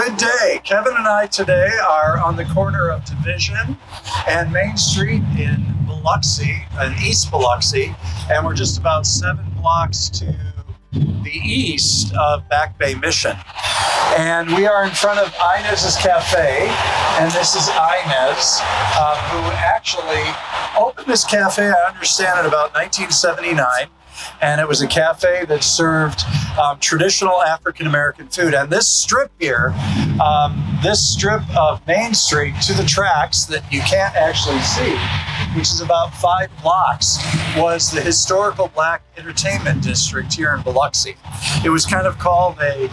Good day. Kevin and I today are on the corner of Division and Main Street in Biloxi, in East Biloxi, and we're just about 7 blocks to the east of Back Bay Mission. And we are in front of Inez's Cafe, and this is Inez, who actually opened this cafe, I understand, in about 1979. And it was a cafe that served traditional African-American food. And this strip here, this strip of Main Street to the tracks that you can't actually see, which is about 5 blocks, was the historical Black entertainment district here in Biloxi. It was kind of called a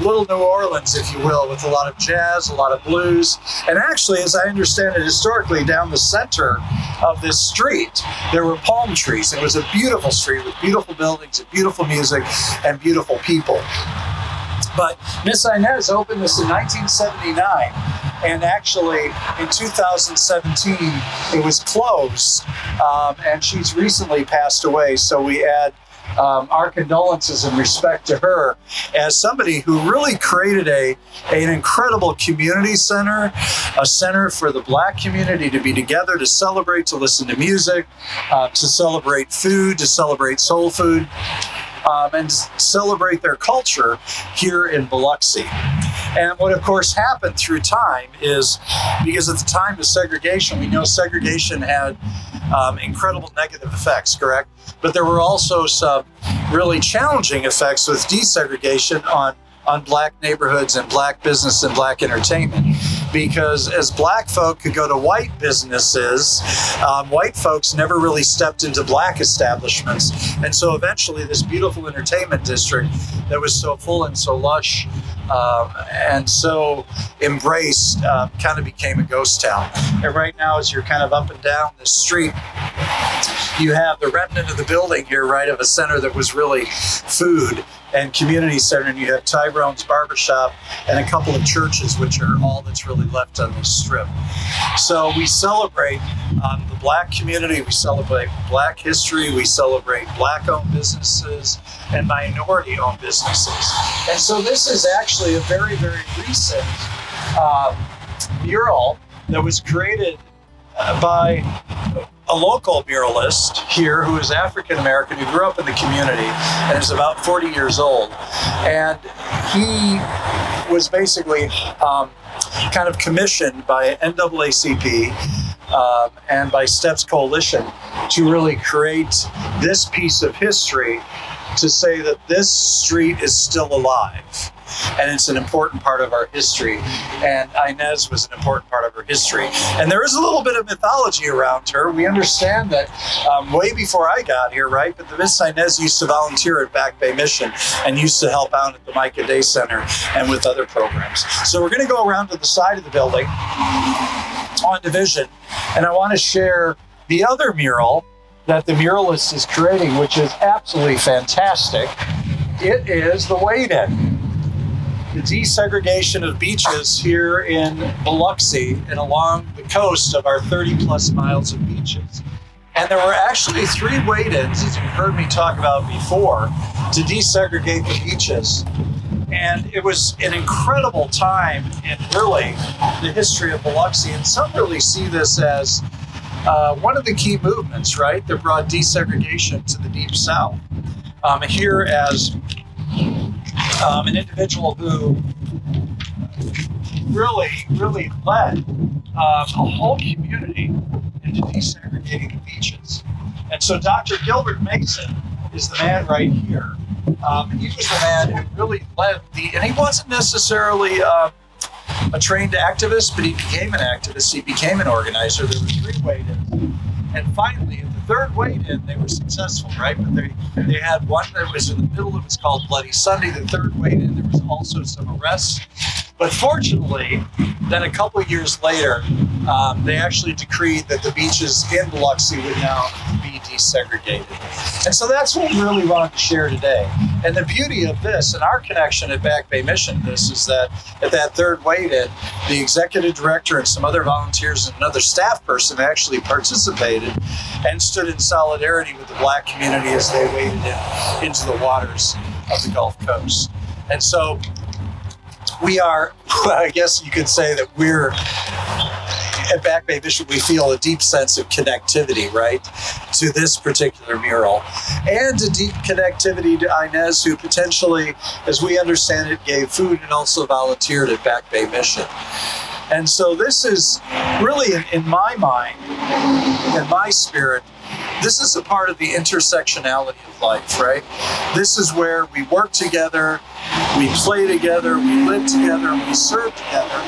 little New Orleans, if you will, with a lot of jazz, a lot of blues. And actually, as I understand it, historically, down the center of this street, there were palm trees. It was a beautiful street with beautiful buildings and beautiful music and beautiful people. But Miss Inez opened this in 1979, and actually in 2017 it was closed, and she's recently passed away. So we add our condolences and respect to her as somebody who really created an incredible community center, a center for the Black community to be together, to celebrate, to listen to music, to celebrate food, to celebrate soul food, and celebrate their culture here in Biloxi. And what of course happened through time is, because at the time of segregation, we know segregation had incredible negative effects, correct? But there were also some really challenging effects with desegregation on Black neighborhoods and Black business and Black entertainment. Because as Black folk could go to white businesses, white folks never really stepped into Black establishments. And so eventually this beautiful entertainment district that was so full and so lush and so embraced kind of became a ghost town. And right now, as you're kind of up and down the street, you have the remnant of the building here, right, of a center that was really food and community center, and you have Tyrone's Barbershop and a couple of churches, which are all that's really left on this strip. So we celebrate the Black community, we celebrate Black history, we celebrate Black-owned businesses and minority-owned businesses. And so this is actually a very, very recent mural that was created by a local muralist here who is African-American, who grew up in the community and is about 40 years old. And he was basically kind of commissioned by NAACP and by Steps Coalition to really create this piece of history to say that this street is still alive. And it's an important part of our history. And Inez was an important part of her history. And there is a little bit of mythology around her. We understand that way before I got here, right? But the Miss Inez used to volunteer at Back Bay Mission and used to help out at the Micah Day Center and with other programs. So we're going to go around to the side of the building on Division. And I want to share the other mural that the muralist is creating, which is absolutely fantastic. It is the Wade-In. The desegregation of beaches here in Biloxi and along the coast of our 30+ miles of beaches. And there were actually 3 Wade-Ins, as you've heard me talk about before, to desegregate the beaches. And it was an incredible time in really the history of Biloxi. And some really see this as one of the key movements, right, that brought desegregation to the Deep South. Here as an individual who really led a whole community into desegregating the beaches. And so Dr. Gilbert Mason is the man right here. He was the man who really led and he wasn't necessarily a trained activist, but he became an activist, he became an organizer. There were 3 Wade-Ins. And finally, at the 3rd Wade-In, they were successful, right? But they had one that was in the middle, it was called Bloody Sunday. The 3rd Wade-In, there was also some arrests. But fortunately, then a couple of years later, they actually decreed that the beaches in Biloxi would now be desegregated. And so that's what we really wanted to share today. And the beauty of this, and our connection at Back Bay Mission, this is that at that 3rd Wade-In, the executive director and some other volunteers and another staff person actually participated and stood in solidarity with the Black community as they waded into the waters of the Gulf Coast. And so we are, I guess you could say that we're, at Back Bay Mission, we feel a deep sense of connectivity, right, to this particular mural, and a deep connectivity to Inez, who potentially, as we understand it, gave food and also volunteered at Back Bay Mission. And so this is really, in my mind, in my spirit, this is a part of the intersectionality of life, right? This is where we work together, we play together, we live together, we serve together,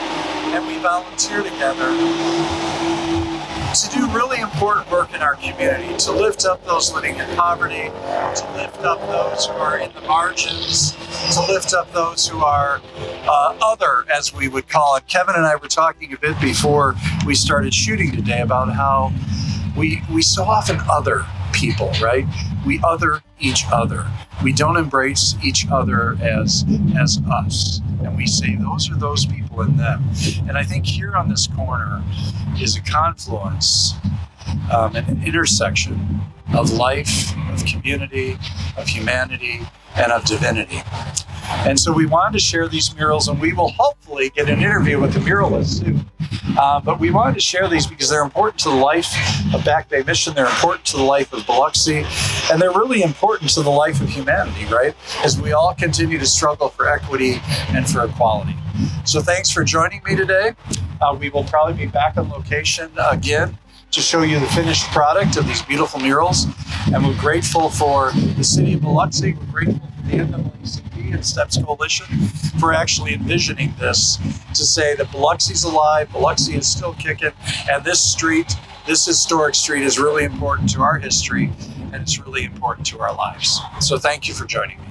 and we volunteer together to do really important work in our community, to lift up those living in poverty, to lift up those who are in the margins, to lift up those who are other, as we would call it. Kevin and I were talking a bit before we started shooting today about how we so often other people, right? We other each other. We don't embrace each other as us. And we say, those are those people and them. And I think here on this corner is a confluence, an intersection of life, of community, of humanity, and of divinity. And so we wanted to share these murals, and we will hopefully get an interview with the muralist soon. But we wanted to share these because they're important to the life of Back Bay Mission, they're important to the life of Biloxi, and they're really important to the life of humanity, right? As we all continue to struggle for equity and for equality. So thanks for joining me today. We will probably be back on location again to show you the finished product of these beautiful murals. And we're grateful for the City of Biloxi, we're grateful for the NAACP and STEPS Coalition for actually envisioning this to say that Biloxi's alive, Biloxi is still kicking, and this street, this historic street is really important to our history, and it's really important to our lives. So thank you for joining me.